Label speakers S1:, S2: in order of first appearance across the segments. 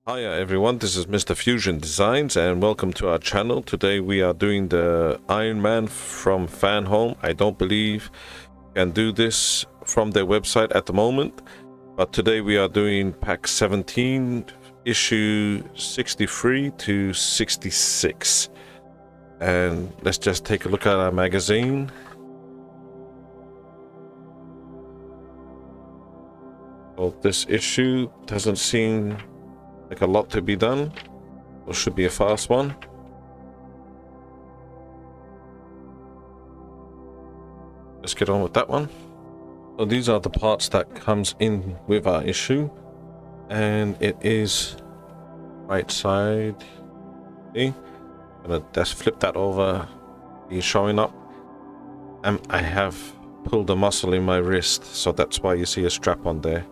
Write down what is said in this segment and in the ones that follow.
S1: Hiya everyone, this is Mr. Fusion Designs and welcome to our channel. Today we are doing the Iron Man from Fanhome. I don't believe you can do this from their website at the moment, but today we are doing pack 17, issue 63 to 66. And let's just take a look at our magazine. Well, this issue doesn't seem like a lot to be done. It should be a fast one. Let's get on with that one. So these are the parts that comes in with our issue, and it is right side. See, I'm gonna just flip that over. He's showing up, and I have pulled a muscle in my wrist, so that's why you see a strap on there.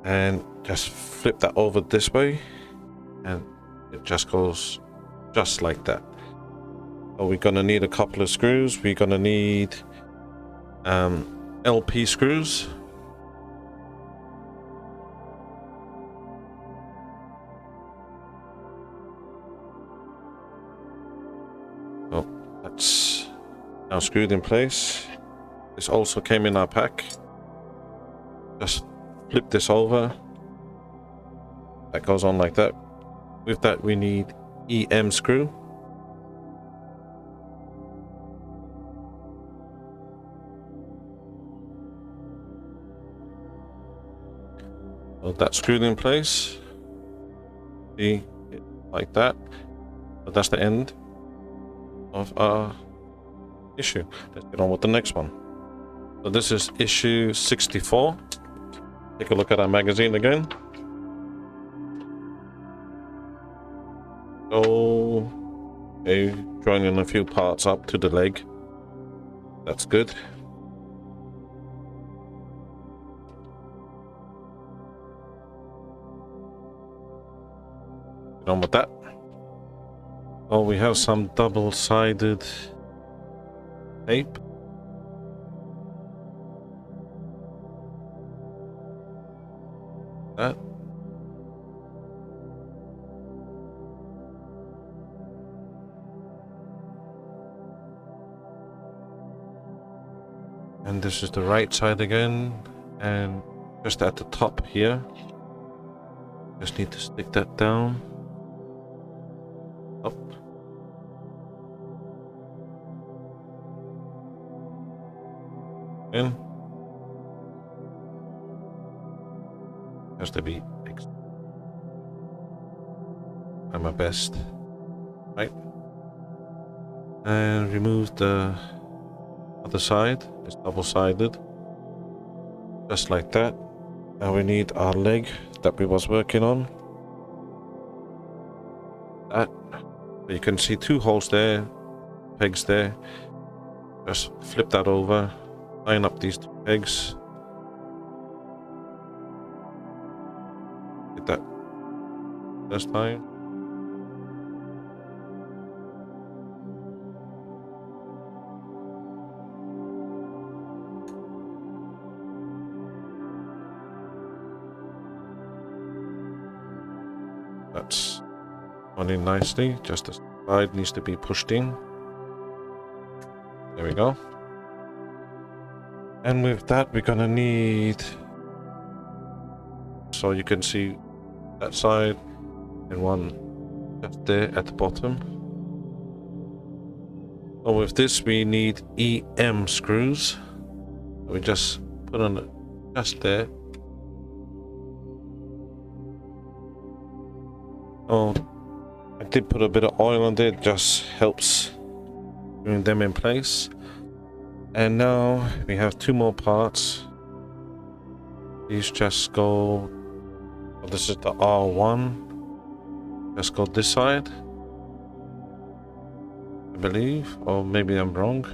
S1: And just flip that over this way and it just goes just like that. So we're gonna need a couple of screws. We're gonna need LP screws. Oh, that's now screwed in place. This also came in our pack. Just flip this over. That goes on like that. With that we need EM screw. So that's screwed in place. See, like that. But that's the end of our issue. Let's get on with the next one. So this is issue 64. Take a look at our magazine again. So, okay, joining a few parts up to the leg. That's good. Get on with that. Oh, we have some double-sided tape. That. And this is the right side again, and just at the top here, just need to stick that down. Up. In. Has to be at my best, right? And remove the other side. It's double-sided, just like that. Now we need our leg that we was working on. That you can see two holes there, pegs there. Just flip that over, line up these two pegs. Get that first time. That's running nicely. Just the side needs to be pushed in. There we go. And with that, we're gonna need, so you can see that side and one just there at the bottom. So with this, we need EM screws. We just put on just there. Oh, I did put a bit of oil on there, just helps bring them in place. And now we have two more parts. These just go, oh, this is the R1. Just go this side, I believe, or maybe I'm wrong.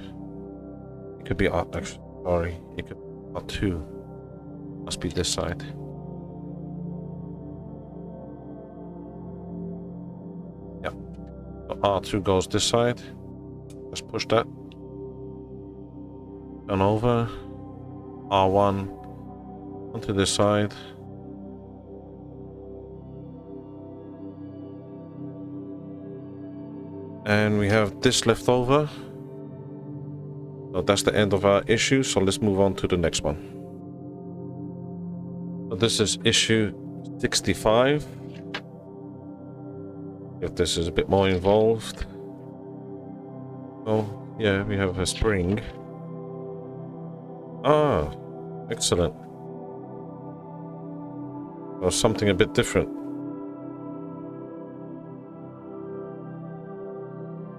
S1: It could be R, actually, sorry, it could be R2. Must be this side. R2 goes this side. Just push that. Turn over. R1 onto this side. And we have this left over. So that's the end of our issue. So let's move on to the next one. So this is issue 65. If this is a bit more involved. Oh, yeah, we have a spring. Ah, excellent. Or something a bit different.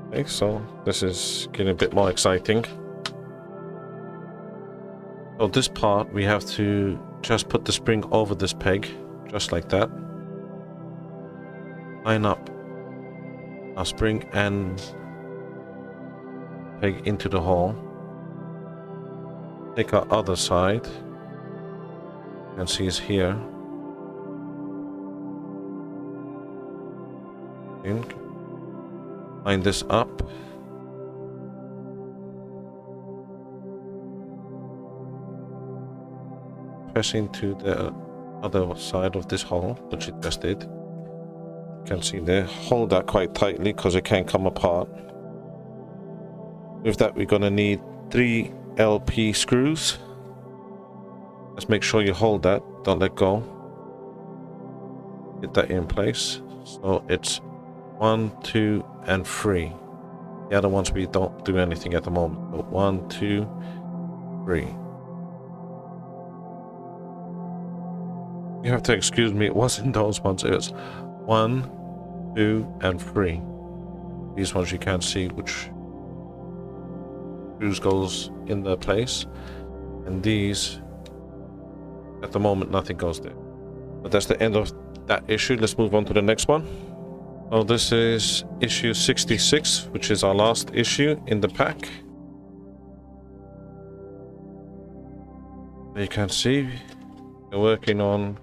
S1: Okay, so this is getting a bit more exciting. So this part, we have to just put the spring over this peg, just like that. Line up our spring and peg into the hole. Take our other side. You can see it's here. Line this up. Press into the other side of this hole, which it just did. You can see there. Hold that quite tightly because it can't come apart. With that, we're going to need 3 LP screws. Let's make sure you hold that. Don't let go. Get that in place. So it's 1, 2, and 3. The other ones we don't do anything at the moment. So 1, 2, 3. You have to excuse me, it wasn't those ones, it was 1, 2, and 3. These ones you can't see which screws goes in their place. And these, at the moment, nothing goes there. But that's the end of that issue. Let's move on to the next one. So this is issue 66, which is our last issue in the pack. You can see we're working on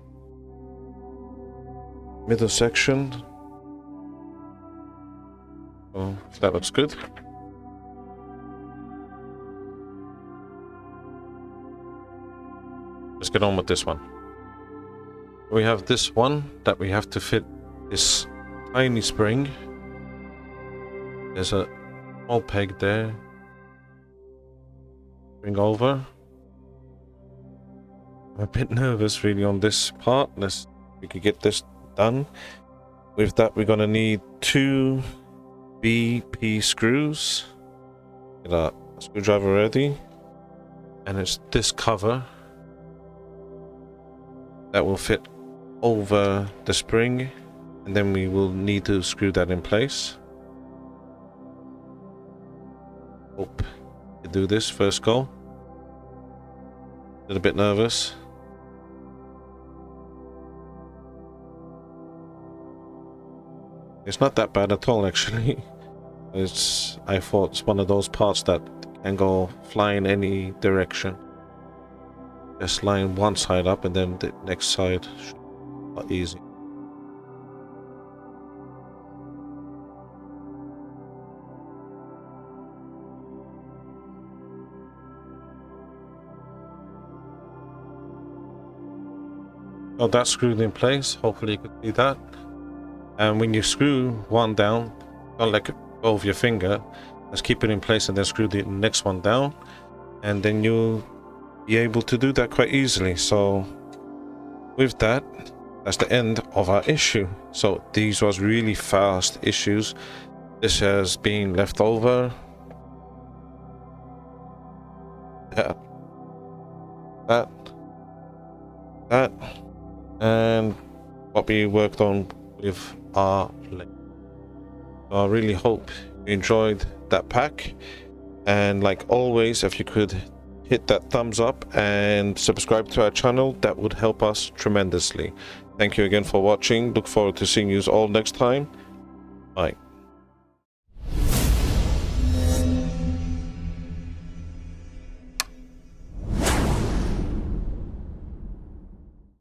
S1: middle section. So that looks good. Let's get on with this one. We have this one that we have to fit this tiny spring. There's a small peg there. Bring over. I'm a bit nervous really on this part. We could get this done. With that, we're gonna need 2 BP screws. Get our screwdriver ready. And it's this cover that will fit over the spring, and then we will need to screw that in place. Hope you do this first go. A little bit nervous. It's not that bad at all, actually. I thought it's one of those parts that can go flying any direction. Just line one side up and then the next side. Not easy. Got that screwed in place. Hopefully you can see that. And when you screw one down, don't let go of your finger. Just keep it in place and then screw the next one down. And then you'll be able to do that quite easily. So with that, that's the end of our issue. So these was really fast issues. This has been left over. That. And what we worked on with our leg. So I really hope you enjoyed that pack. And like always, if you could hit that thumbs up and subscribe to our channel, that would help us tremendously. Thank you again for watching. Look forward to seeing you all next time. Bye.